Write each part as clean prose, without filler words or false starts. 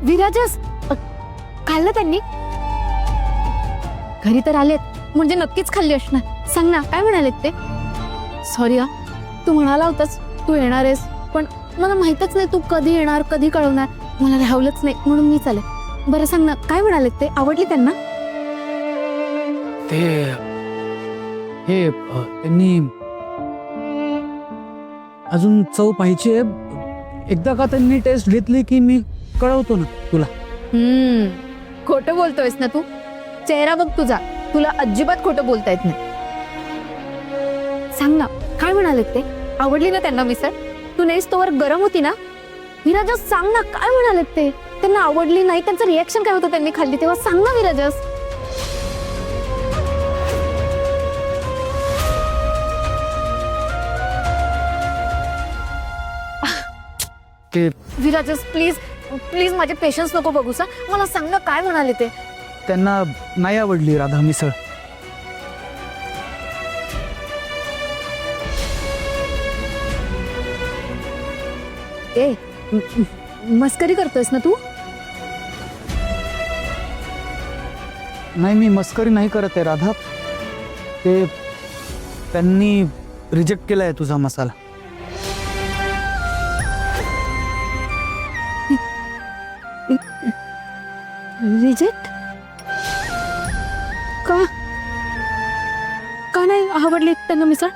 विराजस खाल्लं त्यांनी? घरी तर आलेत म्हणजे नक्कीच खाल्ली असणार. सांग ना काय म्हणालेत ते? सॉरी हा, तू म्हणाला होतास तू येणार आहेस, पण मला माहितच नाही तू कधी येणार कधी कळवणार. मला राहवलंच नाही म्हणून मी चाले. बरं सांग ना काय म्हणालेत ते? आवडली त्यांना? त्यांनी अजून चव पाहिजे. एकदा का त्यांनी टेस्ट घेतली की मी कळवतो ना तुला. खोटं बोलतोयस ना तू? चेहरा बघ तुझा, तुला अजिबात खोटं बोलता येत नाही. सांग ना काय म्हणालेत ते? आवडली ना त्यांना मिसळ? तू नेस तोवर गरम होती ना? विराजस सांग ना काय म्हणालेत ते? त्यांना आवडली नाही, त्यांचं रिएक्शन काय होतं त्यांनी खाल्ली तेव्हा? सांग ना विराजस. विराजस प्लीज प्लीज माझे पेशन्स नको बघूस हा. मला सांग ना काय म्हणाले ते? त्यांना नाही आवडली राधा मिसळ. ए मस्करी करतोयस ना तू? नाही मी मस्करी नाही करत आहे राधा. त्यांनी रिजेक्ट केलाय तुझा मसाला. रिजेक्ट? का? का नाही आवडली त्यांना मिसळ?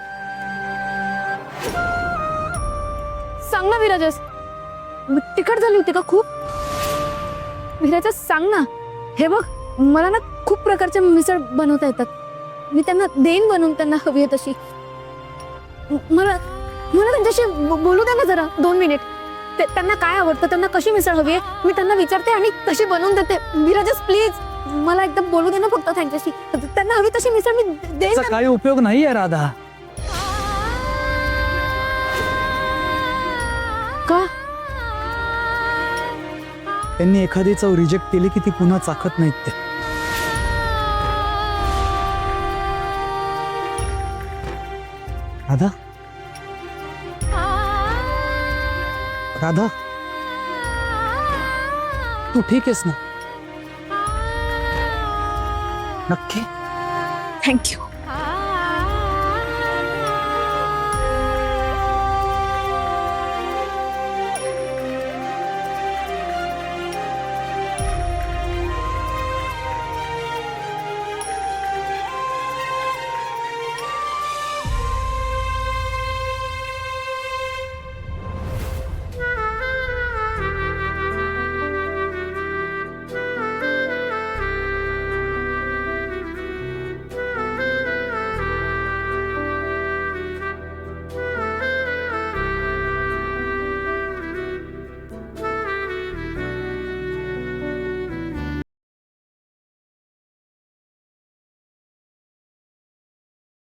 सांग ना विराजस. तिखट झाली होती का खूप? विराजस सांग ना. हे बघ मला ना खूप प्रकारचे मिसळ बनवता येतात. मी त्यांना देईन बनवून, त्यांना हवी आहे तशी. मला मला त्यांच्याशी बोलू द्या ना जरा 2 मिनिट. त्यांना काय आवडतं, त्यांना कशी मिसळ हवी आहे मी त्यांना विचारते आणि तशी बनवून देते. विराजस प्लीज मला एकदम बोलू दे ना फक्त त्यांच्याशी. त्यांना हवी तशी मिसळ मी देईन. त्याचा काही उपयोग नाहीये राधा. का? त्यांनी एखादी चव रिजेक्ट केली की ती पुन्हा चाखत नाहीत ते. राधा राधा तू ठीक आहेस ना? नक्की? थँक्यू.